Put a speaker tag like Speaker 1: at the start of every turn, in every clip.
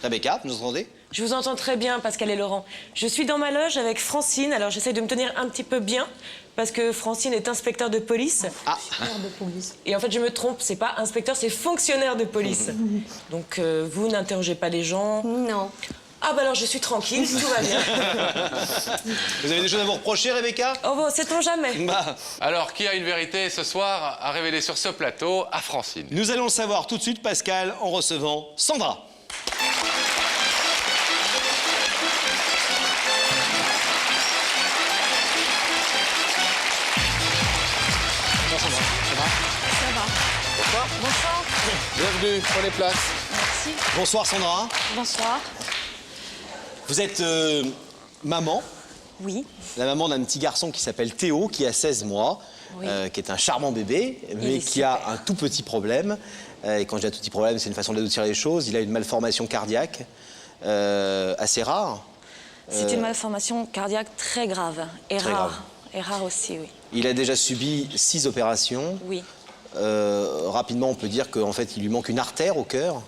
Speaker 1: Rebecca, vous nous entendez?
Speaker 2: Je vous entends très bien, Pascal et Laurent. Je suis dans ma loge avec Francine, alors j'essaie de me tenir un petit peu bien, parce que Francine est inspecteur de police.
Speaker 1: Ah.
Speaker 2: Et en fait, je me trompe, c'est pas inspecteur, c'est fonctionnaire de police. Donc, vous n'interrogez pas les gens?
Speaker 3: Non.
Speaker 2: Ah bah alors, je suis tranquille, tout va bien.
Speaker 1: Vous avez des choses à vous reprocher, Rebecca?
Speaker 2: Oh bon, sait-on jamais.
Speaker 1: Bah,
Speaker 4: Alors, qui a une vérité ce soir à révéler sur ce plateau à Francine?
Speaker 1: nous allons le savoir tout de suite, Pascal, en recevant Sandra. Bonjour Sandra, ça va?
Speaker 3: Ça va.
Speaker 1: Bonsoir.
Speaker 3: Bonsoir.
Speaker 4: Bienvenue, prenez place.
Speaker 3: Merci.
Speaker 1: Bonsoir Sandra.
Speaker 3: Bonsoir.
Speaker 1: Vous êtes maman,
Speaker 3: Oui.
Speaker 1: la maman d'un petit garçon qui s'appelle Théo, qui a 16 mois,
Speaker 3: Oui.
Speaker 1: qui est un charmant bébé, mais
Speaker 3: est
Speaker 1: qui a
Speaker 3: super.
Speaker 1: un tout petit problème. Et quand je dis un tout petit problème, c'est une façon d'adoucir les choses. Il a une malformation cardiaque assez rare.
Speaker 3: C'est une malformation cardiaque très grave et
Speaker 1: Très
Speaker 3: rare.
Speaker 1: grave.
Speaker 3: Et rare aussi, oui.
Speaker 1: Il a déjà subi 6 opérations.
Speaker 3: Oui.
Speaker 1: Rapidement, on peut dire qu'en fait, il lui manque une artère au cœur.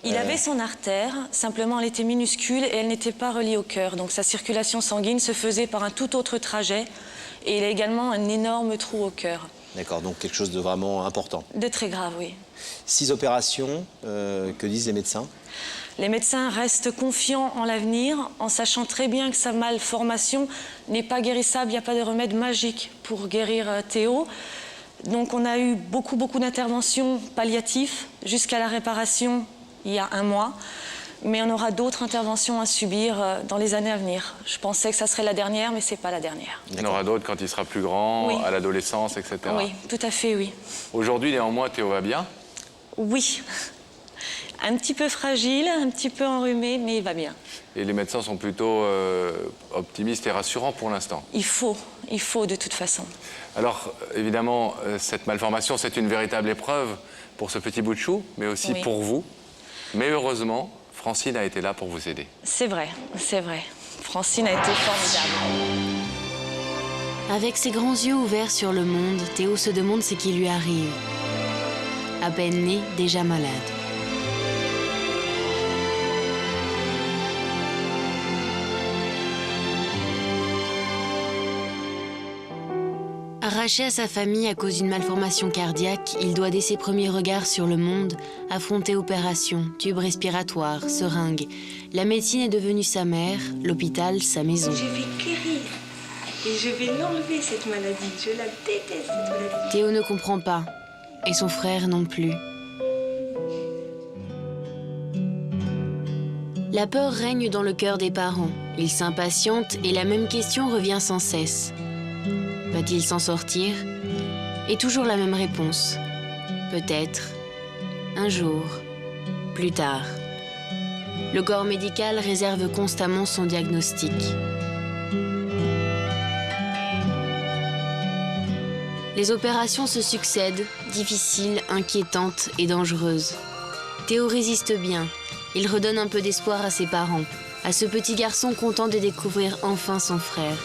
Speaker 3: Il avait son artère, simplement elle était minuscule et elle n'était pas reliée au cœur. Donc sa circulation sanguine se faisait par un tout autre trajet. Et il a également un énorme trou au cœur.
Speaker 1: D'accord, donc quelque chose de vraiment important.
Speaker 3: De très grave, oui.
Speaker 1: 6 opérations, que disent les médecins?
Speaker 3: Les médecins restent confiants en l'avenir, en sachant très bien que sa malformation n'est pas guérissable. Il n'y a pas de remède magique pour guérir Théo. Donc on a eu beaucoup d'interventions palliatives jusqu'à la réparation il y a 1 mois. Mais on aura d'autres interventions à subir dans les années à venir. Je pensais que ça serait la dernière, mais c'est pas la dernière.
Speaker 4: Il y en aura d'autres quand il sera plus grand,
Speaker 3: Oui.
Speaker 4: à l'adolescence, etc.
Speaker 3: Oui, tout à fait, oui.
Speaker 4: Aujourd'hui, néanmoins, Théo va bien.
Speaker 3: Oui. Un petit peu fragile, un petit peu enrhumé, mais il va bien.
Speaker 4: Et les médecins sont plutôt optimistes et rassurants pour l'instant.
Speaker 3: Il faut de toute façon.
Speaker 4: Alors, évidemment, cette malformation, c'est une véritable épreuve pour ce petit bout de chou, mais aussi
Speaker 3: Oui.
Speaker 4: pour vous. Mais heureusement, Francine a été là pour vous aider.
Speaker 3: C'est vrai, c'est vrai. Francine a été formidable.
Speaker 5: Avec ses grands yeux ouverts sur le monde, Théo se demande ce qui lui arrive. À peine né, déjà malade. Arraché à sa famille à cause d'une malformation cardiaque, il doit dès ses premiers regards sur le monde affronter opérations, tubes respiratoires, seringues. La médecine est devenue sa mère, l'hôpital sa maison.
Speaker 6: Je vais guérir et je vais l'enlever cette maladie. Je la déteste cette maladie.
Speaker 5: Théo ne comprend pas, et son frère non plus. La peur règne dans le cœur des parents. Ils s'impatientent et la même question revient sans cesse. Va-t-il s'en sortir? Et toujours la même réponse. Peut-être. Un jour. Plus tard. Le corps médical réserve constamment son diagnostic. Les opérations se succèdent, difficiles, inquiétantes et dangereuses. Théo résiste bien. Il redonne un peu d'espoir à ses parents, à ce petit garçon content de découvrir enfin son frère.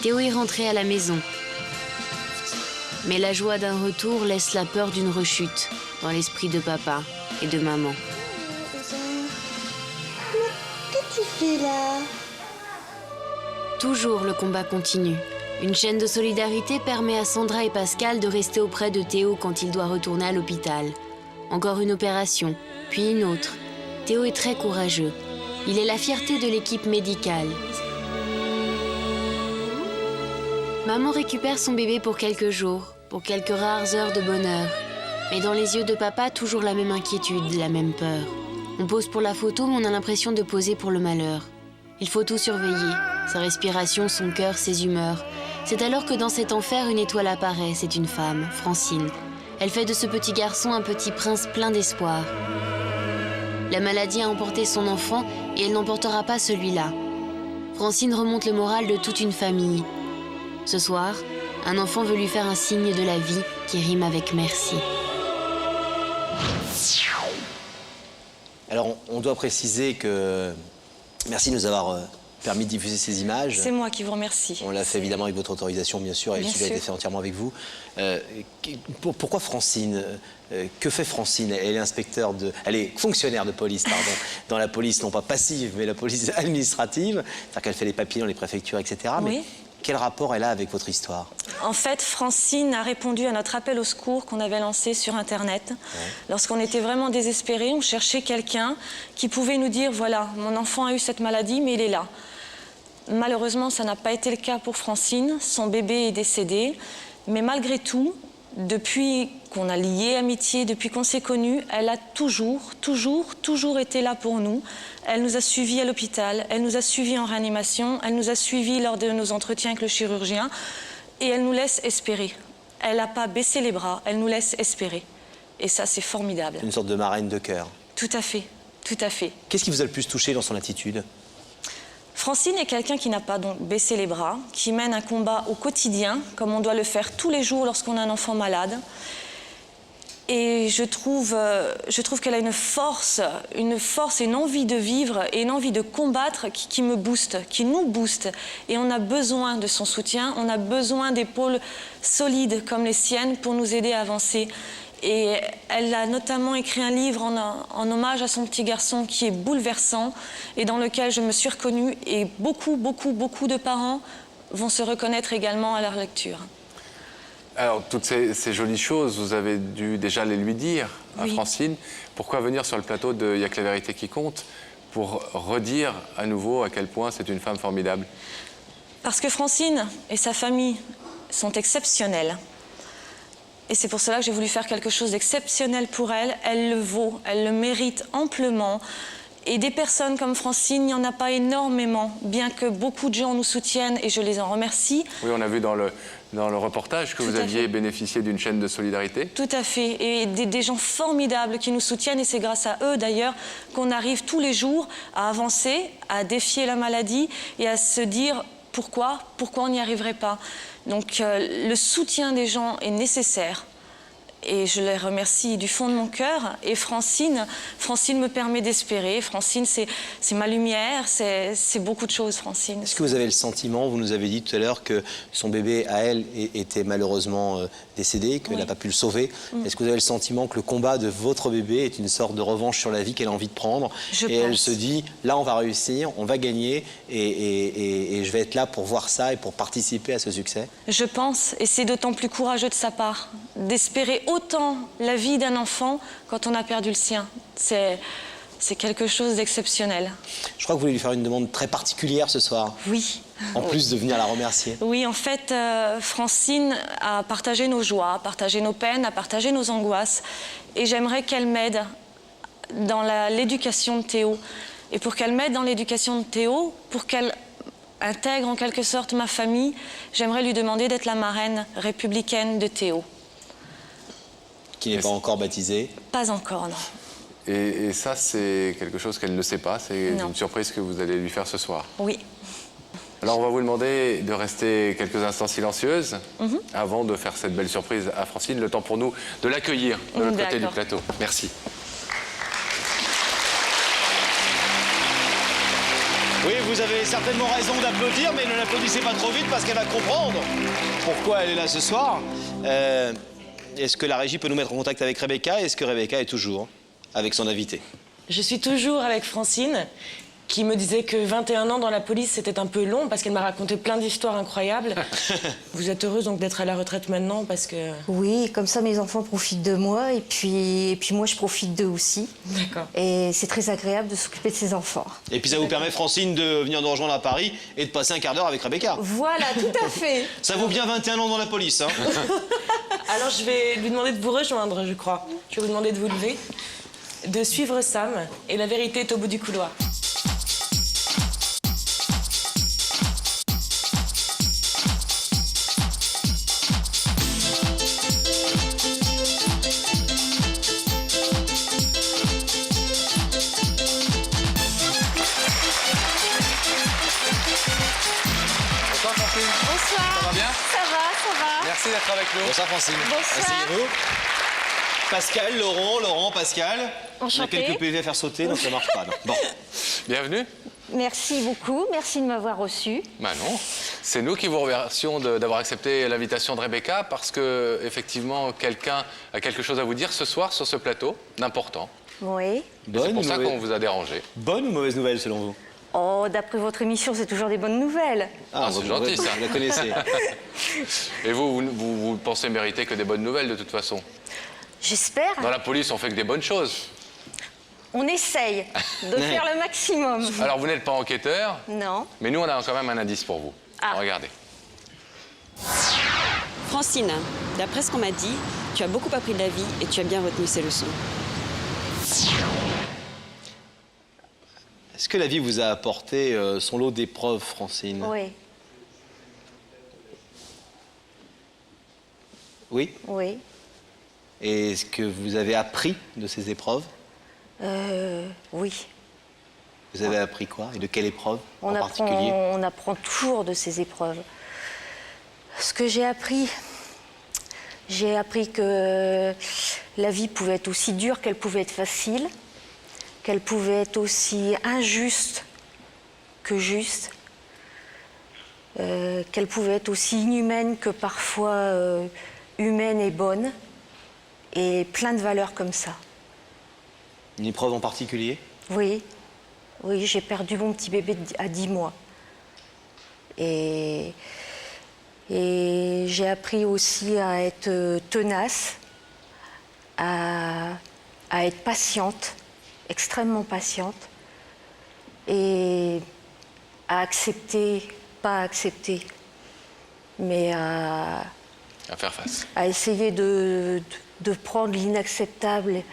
Speaker 5: Théo est rentré à la maison. Mais la joie d'un retour laisse la peur d'une rechute dans l'esprit de papa et de maman.
Speaker 6: Qu'est-ce que tu fais là?
Speaker 5: Toujours le combat continue. Une chaîne de solidarité permet à Sandra et Pascal de rester auprès de Théo quand il doit retourner à l'hôpital. Encore une opération, puis une autre. Théo est très courageux. Il est la fierté de l'équipe médicale. Maman récupère son bébé pour quelques jours, pour quelques rares heures de bonheur. Mais dans les yeux de papa, toujours la même inquiétude, la même peur. On pose pour la photo, mais on a l'impression de poser pour le malheur. Il faut tout surveiller, sa respiration, son cœur, ses humeurs. C'est alors que dans cet enfer, une étoile apparaît, c'est une femme, Francine. Elle fait de ce petit garçon un petit prince plein d'espoir. La maladie a emporté son enfant et elle n'emportera pas celui-là. Francine remonte le moral de toute une famille. Ce soir, un enfant veut lui faire un signe de la vie qui rime avec merci.
Speaker 1: Alors, on doit préciser que... Merci de nous avoir permis de diffuser ces images.
Speaker 3: C'est moi qui vous remercie.
Speaker 1: On l'a fait évidemment avec votre autorisation, bien sûr, et le
Speaker 3: Bien
Speaker 1: suivi a été
Speaker 3: sûr.
Speaker 1: fait entièrement avec vous. Pourquoi Francine Que fait Francine? Elle est elle est fonctionnaire de police, pardon, dans la police, non pas passive, mais la police administrative. C'est-à-dire qu'elle fait les papiers dans les préfectures, etc.
Speaker 3: Oui.
Speaker 1: Mais quel rapport elle a avec votre histoire?
Speaker 3: En fait, Francine a répondu à notre appel au secours qu'on avait lancé sur Internet. Lorsqu'on était vraiment désespérés, on cherchait quelqu'un qui pouvait nous dire, voilà, mon enfant a eu cette maladie, mais il est là. Malheureusement, ça n'a pas été le cas pour Francine. Son bébé est décédé. Mais malgré tout, depuis qu'on a lié amitié, depuis qu'on s'est connus, elle a toujours été là pour nous. Elle nous a suivis à l'hôpital, elle nous a suivis en réanimation, elle nous a suivis lors de nos entretiens avec le chirurgien et elle nous laisse espérer. Elle n'a pas baissé les bras, elle nous laisse espérer. Et ça, c'est formidable.
Speaker 1: Une sorte de marraine de cœur.
Speaker 3: Tout à fait, tout à fait.
Speaker 1: Qu'est-ce qui vous a le plus touché dans son attitude?
Speaker 3: Francine est quelqu'un qui n'a pas donc baissé les bras, qui mène un combat au quotidien, comme on doit le faire tous les jours lorsqu'on a un enfant malade. Et je trouve qu'elle a une force et une envie de vivre et une envie de combattre qui me booste, qui nous booste. Et on a besoin de son soutien, on a besoin d'épaules solides comme les siennes pour nous aider à avancer. Et elle a notamment écrit un livre en hommage à son petit garçon qui est bouleversant et dans lequel je me suis reconnue. Et beaucoup de parents vont se reconnaître également à leur lecture.
Speaker 4: Alors, toutes ces jolies choses, vous avez dû déjà les lui dire à
Speaker 3: Oui.
Speaker 4: Francine. Pourquoi venir sur le plateau de Y a que la vérité qui compte pour redire à nouveau à quel point c'est une femme formidable?
Speaker 3: Parce que Francine et sa famille sont exceptionnelles. Et c'est pour cela que j'ai voulu faire quelque chose d'exceptionnel pour elle. Elle le vaut, elle le mérite amplement. Et des personnes comme Francine, il n'y en a pas énormément, bien que beaucoup de gens nous soutiennent et je les en remercie.
Speaker 4: Oui, on a vu dans le reportage que
Speaker 3: Tout
Speaker 4: vous
Speaker 3: à
Speaker 4: aviez
Speaker 3: fait.
Speaker 4: bénéficié d'une chaîne de solidarité.
Speaker 3: Tout à fait. Et des gens formidables qui nous soutiennent. Et c'est grâce à eux, d'ailleurs, qu'on arrive tous les jours à avancer, à défier la maladie et à se dire pourquoi on n'y arriverait pas. Donc, le soutien des gens est nécessaire. Et je les remercie du fond de mon cœur. Et Francine me permet d'espérer. Francine, c'est ma lumière, c'est beaucoup de choses, Francine.
Speaker 1: Est-ce que vous avez le sentiment, vous nous avez dit tout à l'heure que son bébé, à elle, était malheureusement décédé, qu'elle n'a pas pu le sauver. Est-ce que vous avez le sentiment que le combat de votre bébé est une sorte de revanche sur la vie qu'elle a envie de prendre?
Speaker 3: Je
Speaker 1: Et elle
Speaker 3: pense.
Speaker 1: se dit, là on va réussir, on va gagner, et je vais être là pour voir ça et pour participer à ce succès?
Speaker 3: Je pense, et c'est d'autant plus courageux de sa part, d'espérer autant la vie d'un enfant quand on a perdu le sien. C'est quelque chose d'exceptionnel.
Speaker 1: Je crois que vous voulez lui faire une demande très particulière ce soir,
Speaker 3: Oui.
Speaker 1: en plus de venir la remercier.
Speaker 3: Oui, en fait, Francine a partagé nos joies, a partagé nos peines, a partagé nos angoisses. Et j'aimerais qu'elle m'aide dans l'éducation de Théo. Et pour qu'elle m'aide dans l'éducation de Théo, pour qu'elle intègre en quelque sorte ma famille, j'aimerais lui demander d'être la marraine républicaine de Théo.
Speaker 1: Qui n'est pas encore baptisé.
Speaker 3: Pas encore, non.
Speaker 4: Et ça, c'est quelque chose qu'elle ne sait pas. C'est
Speaker 3: Non.
Speaker 4: une surprise que vous allez lui faire ce soir.
Speaker 3: Oui.
Speaker 4: Alors, on va vous demander de rester quelques instants silencieuses avant de faire cette belle surprise à Francine. Le temps pour nous de l'accueillir de l'autre côté du
Speaker 3: D'accord.
Speaker 4: plateau. Merci.
Speaker 1: Oui, vous avez certainement raison d'applaudir, mais ne l'applaudissez pas trop vite parce qu'elle va comprendre pourquoi elle est là ce soir. Est-ce que la régie peut nous mettre en contact avec Rebecca? Est-ce que Rebecca est toujours avec son invité?
Speaker 2: Je suis toujours avec Francine, qui me disait que 21 ans dans la police, c'était un peu long, parce qu'elle m'a raconté plein d'histoires incroyables. Vous êtes heureuse donc d'être à la retraite maintenant, parce que...
Speaker 7: Oui, comme ça mes enfants profitent de moi et puis moi je profite d'eux aussi.
Speaker 2: D'accord.
Speaker 7: Et c'est très agréable de s'occuper de ses enfants.
Speaker 1: Et puis ça vous permet, Francine, de venir nous rejoindre à Paris et de passer un quart d'heure avec Rebecca.
Speaker 7: Voilà, tout à fait.
Speaker 1: Ça vaut bien 21 ans dans la police, hein.
Speaker 2: Alors je vais lui demander de vous rejoindre, je crois. Je vais vous demander de vous lever, de suivre Sam, et la vérité est au bout du couloir.
Speaker 4: Bonsoir Francine.
Speaker 7: Bonsoir.
Speaker 4: Ça va bien?
Speaker 7: Ça va.
Speaker 4: Merci d'être avec nous.
Speaker 1: Bonsoir, Francine.
Speaker 7: Bonsoir.
Speaker 1: Asseyez-vous. Pascal, Laurent, Pascal.
Speaker 7: Enchanté.
Speaker 1: On a quelques PV à faire sauter, donc ça marche pas. non. Bon.
Speaker 4: Bienvenue.
Speaker 7: Merci beaucoup, merci de m'avoir reçu.
Speaker 4: Ben non, c'est nous qui vous remercions d'avoir accepté l'invitation de Rebecca parce que effectivement quelqu'un a quelque chose à vous dire ce soir sur ce plateau, d'important.
Speaker 7: Oui.
Speaker 4: C'est pour ça qu'on vous a dérangé.
Speaker 1: Bonne ou mauvaise nouvelle selon vous?
Speaker 7: Oh, d'après votre émission, c'est toujours des bonnes nouvelles.
Speaker 4: Ah, c'est gentil, ça.
Speaker 1: Vous la connaissez.
Speaker 4: Et vous pensez mériter que des bonnes nouvelles de toute façon?
Speaker 7: J'espère.
Speaker 4: Dans la police, on fait que des bonnes choses.
Speaker 7: On essaye de faire le maximum.
Speaker 4: Alors vous n'êtes pas enquêteur,
Speaker 7: Non.
Speaker 4: mais nous on a quand même un indice pour vous.
Speaker 7: Ah.
Speaker 4: Regardez.
Speaker 8: Francine, d'après ce qu'on m'a dit, tu as beaucoup appris de la vie et tu as bien retenu ces leçons.
Speaker 1: Est-ce que la vie vous a apporté son lot d'épreuves, Francine?
Speaker 7: Oui.
Speaker 1: Oui?
Speaker 7: Oui.
Speaker 1: Et est-ce que vous avez appris de ces épreuves?
Speaker 7: Oui.
Speaker 1: Vous avez appris quoi? Et de quelle épreuve en particulier?
Speaker 7: On apprend toujours de ces épreuves. Ce que j'ai appris que la vie pouvait être aussi dure qu'elle pouvait être facile, qu'elle pouvait être aussi injuste que juste, qu'elle pouvait être aussi inhumaine que parfois humaine et bonne, et plein de valeurs comme ça.
Speaker 1: Une épreuve en particulier?
Speaker 7: Oui, oui, j'ai perdu mon petit bébé à 10 mois. Et j'ai appris aussi à être tenace, à être patiente, extrêmement patiente, et à accepter, pas accepter, mais à
Speaker 4: faire face.
Speaker 7: À essayer de prendre l'inacceptable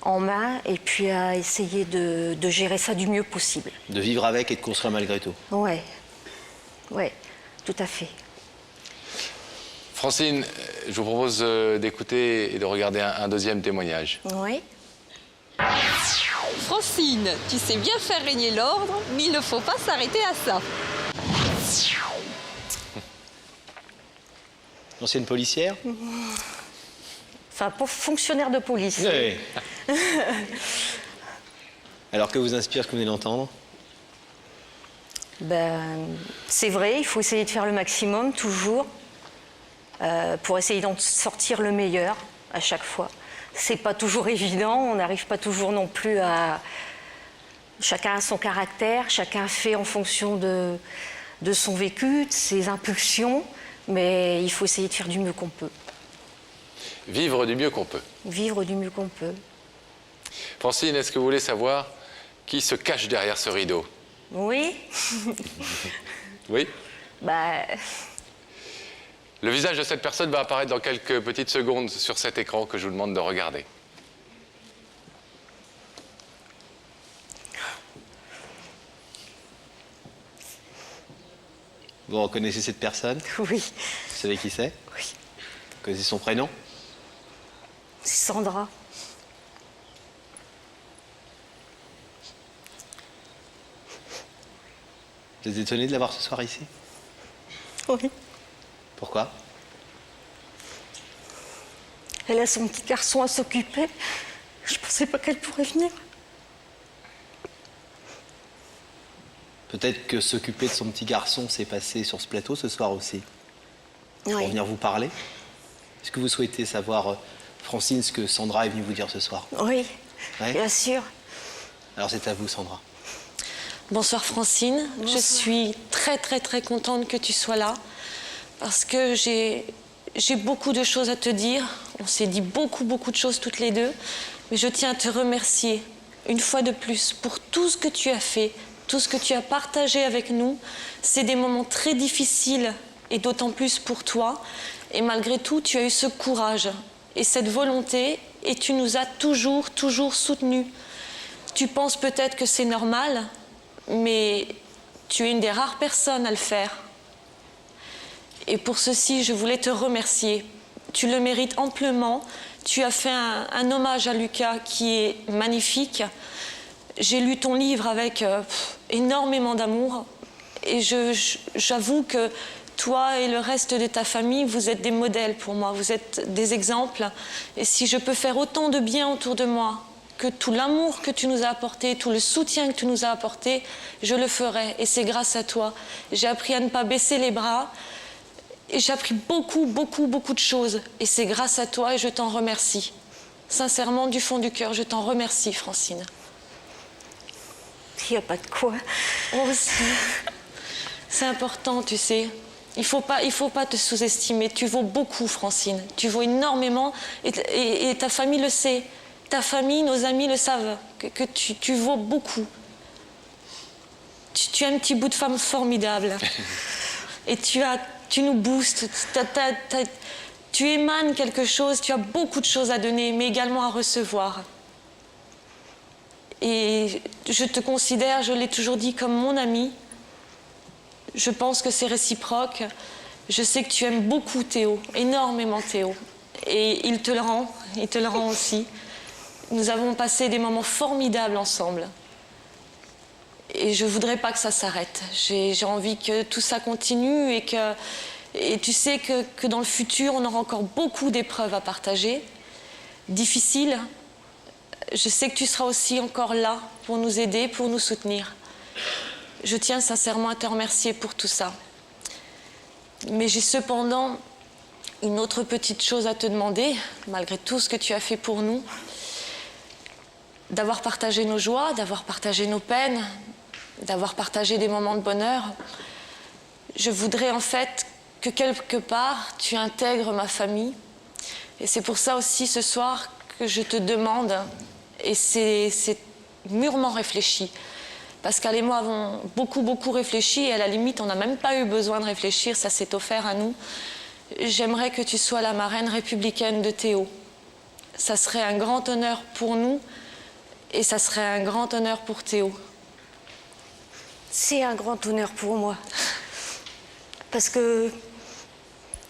Speaker 7: en main et puis à essayer de gérer ça du mieux possible.
Speaker 1: De vivre avec et de construire malgré tout.
Speaker 7: Ouais, ouais, tout à fait.
Speaker 4: Francine, je vous propose d'écouter et de regarder un deuxième témoignage.
Speaker 7: Oui.
Speaker 9: Francine, tu sais bien faire régner l'ordre, mais il ne faut pas s'arrêter à ça.
Speaker 1: Ancienne policière?
Speaker 7: Enfin, pour fonctionnaire de police.
Speaker 1: Oui. Alors que vous inspire ce que vous venez d'entendre?
Speaker 7: Ben, c'est vrai, il faut essayer de faire le maximum, toujours, pour essayer d'en sortir le meilleur à chaque fois. C'est pas toujours évident, on n'arrive pas toujours non plus à... Chacun a son caractère, chacun fait en fonction de son vécu, de ses impulsions, mais il faut essayer de faire du mieux qu'on peut.
Speaker 4: Vivre du mieux qu'on peut.
Speaker 7: Vivre du mieux qu'on peut.
Speaker 4: Francine, est-ce que vous voulez savoir qui se cache derrière ce rideau?
Speaker 7: Oui.
Speaker 4: Oui?
Speaker 7: Bah...
Speaker 4: Le visage de cette personne va apparaître dans quelques petites secondes sur cet écran que je vous demande de regarder.
Speaker 1: Vous reconnaissez cette personne?
Speaker 7: Oui.
Speaker 1: Vous savez qui c'est?
Speaker 7: Oui.
Speaker 1: Vous connaissez son prénom?
Speaker 7: C'est Sandra.
Speaker 1: Vous êtes étonné de la voir ce soir ici?
Speaker 7: Oui.
Speaker 1: Pourquoi?
Speaker 7: Elle a son petit garçon à s'occuper. Je pensais pas qu'elle pourrait venir.
Speaker 1: Peut-être que s'occuper de son petit garçon s'est passé sur ce plateau ce soir aussi.
Speaker 7: Oui.
Speaker 1: Pour venir vous parler. Est-ce que vous souhaitez savoir, Francine, ce que Sandra est venue vous dire ce soir?
Speaker 7: Oui,
Speaker 1: Ouais.
Speaker 7: bien sûr.
Speaker 1: Alors c'est à vous, Sandra.
Speaker 3: Bonsoir Francine,
Speaker 7: Bonsoir.
Speaker 3: je suis très très très contente que tu sois là parce que j'ai beaucoup de choses à te dire. On s'est dit beaucoup de choses toutes les deux, mais je tiens à te remercier une fois de plus pour tout ce que tu as fait, tout ce que tu as partagé avec nous. C'est des moments très difficiles et d'autant plus pour toi. Et malgré tout, tu as eu ce courage et cette volonté et tu nous as toujours soutenus. Tu penses peut-être que c'est normal, mais tu es une des rares personnes à le faire. Et pour ceci, je voulais te remercier. Tu le mérites amplement. Tu as fait un hommage à Lucas qui est magnifique. J'ai lu ton livre avec énormément d'amour. Et j'avoue que toi et le reste de ta famille, vous êtes des modèles pour moi. Vous êtes des exemples. Et si je peux faire autant de bien autour de moi que tout l'amour que tu nous as apporté, tout le soutien que tu nous as apporté, je le ferai. Et c'est grâce à toi. J'ai appris à ne pas baisser les bras. Et j'ai appris beaucoup, beaucoup, beaucoup de choses. Et c'est grâce à toi et je t'en remercie. Sincèrement, du fond du cœur, je t'en remercie, Francine.
Speaker 7: Il n'y a pas de quoi.
Speaker 3: Oh, aussi. C'est important, tu sais. Il faut pas te sous-estimer. Tu vaux beaucoup, Francine. Tu vaux énormément et ta famille le sait. Ta famille, nos amis le savent, que tu vaux beaucoup. Tu es un petit bout de femme formidable. Et tu nous boostes. Tu émanes quelque chose, tu as beaucoup de choses à donner, mais également à recevoir. Et je te considère, je l'ai toujours dit, comme mon ami. Je pense que c'est réciproque. Je sais que tu aimes beaucoup Théo, énormément Théo. Et il te le rend aussi. Nous avons passé des moments formidables ensemble. Et je ne voudrais pas que ça s'arrête. J'ai envie que tout ça continue et tu sais que dans le futur, on aura encore beaucoup d'épreuves à partager, difficiles. Je sais que tu seras aussi encore là pour nous aider, pour nous soutenir. Je tiens sincèrement à te remercier pour tout ça. Mais j'ai cependant une autre petite chose à te demander, malgré tout ce que tu as fait pour nous. D'avoir partagé nos joies, d'avoir partagé nos peines, d'avoir partagé des moments de bonheur. Je voudrais en fait que quelque part, tu intègres ma famille. Et c'est pour ça aussi ce soir que je te demande, et c'est mûrement réfléchi, Pascal et moi avons beaucoup, beaucoup réfléchi, et à la limite, on n'a même pas eu besoin de réfléchir, ça s'est offert à nous. J'aimerais que tu sois la marraine républicaine de Théo. Ça serait un grand honneur pour nous, et ça serait un grand honneur pour Théo.
Speaker 7: C'est un grand honneur pour moi. Parce que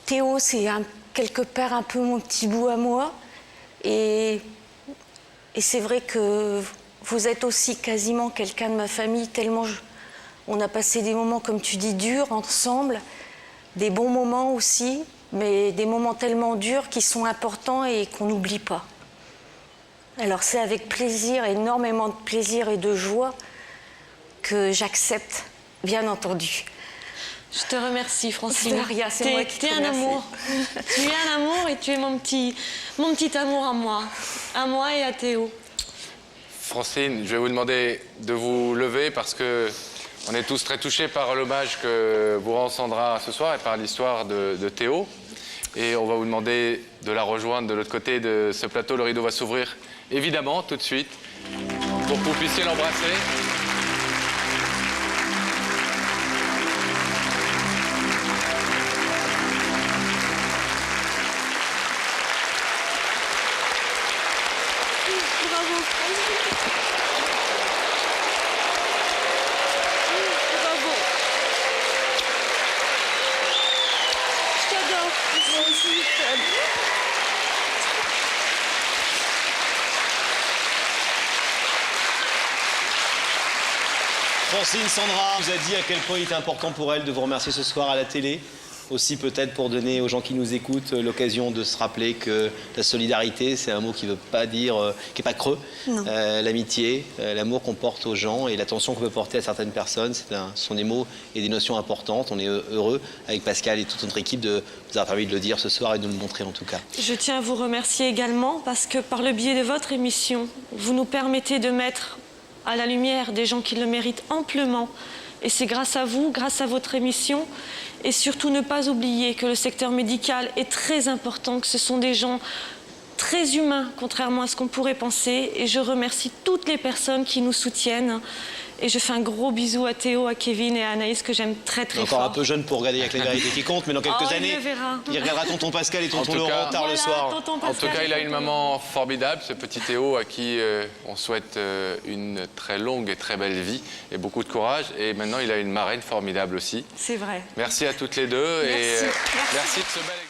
Speaker 7: Théo, c'est quelque part un peu mon petit bout à moi. Et c'est vrai que vous êtes aussi quasiment quelqu'un de ma famille, tellement on a passé des moments, comme tu dis, durs ensemble, des bons moments aussi, mais des moments tellement durs qui sont importants et qu'on n'oublie pas. Alors c'est avec plaisir, énormément de plaisir et de joie que j'accepte, bien entendu.
Speaker 3: Je te remercie, Francine.
Speaker 7: De rien, c'est moi qui te remercie.
Speaker 3: Un amour. Tu es un amour et tu es mon petit amour à moi et à Théo.
Speaker 4: Francine, je vais vous demander de vous lever parce que on est tous très touchés par l'hommage que vous rend Sandra ce soir et par l'histoire de Théo. Et on va vous demander de la rejoindre de l'autre côté de ce plateau. Le rideau va s'ouvrir évidemment tout de suite pour que vous puissiez l'embrasser.
Speaker 1: Francine, Sandra vous a dit à quel point il était important pour elle de vous remercier ce soir à la télé. Aussi peut-être pour donner aux gens qui nous écoutent l'occasion de se rappeler que la solidarité, c'est un mot qui ne veut pas dire, qui n'est pas creux. L'amitié, l'amour qu'on porte aux gens et l'attention qu'on peut porter à certaines personnes, ce sont des mots et des notions importantes. On est heureux avec Pascal et toute notre équipe de vous avoir permis de le dire ce soir et de nous le montrer en tout cas.
Speaker 3: Je tiens à vous remercier également parce que par le biais de votre émission, vous nous permettez de mettre à la lumière des gens qui le méritent amplement. Et c'est grâce à vous, grâce à votre émission. Et surtout ne pas oublier que le secteur médical est très important, que ce sont des gens très humains, contrairement à ce qu'on pourrait penser. Et je remercie toutes les personnes qui nous soutiennent. Et je fais un gros bisou à Théo, à Kevin et à Anaïs que j'aime très très fort.
Speaker 1: Encore un peu jeune pour regarder avec les vérités qui comptent, mais dans quelques années, il regardera tonton Pascal et tonton Laurent tard le soir.
Speaker 4: En tout cas, il a une maman formidable, ce petit Théo, à qui on souhaite une très longue et très belle vie et beaucoup de courage. Et maintenant, il a une marraine formidable aussi.
Speaker 3: C'est vrai.
Speaker 4: Merci à toutes les deux.
Speaker 3: Merci.
Speaker 4: Et merci de ce bel exemple.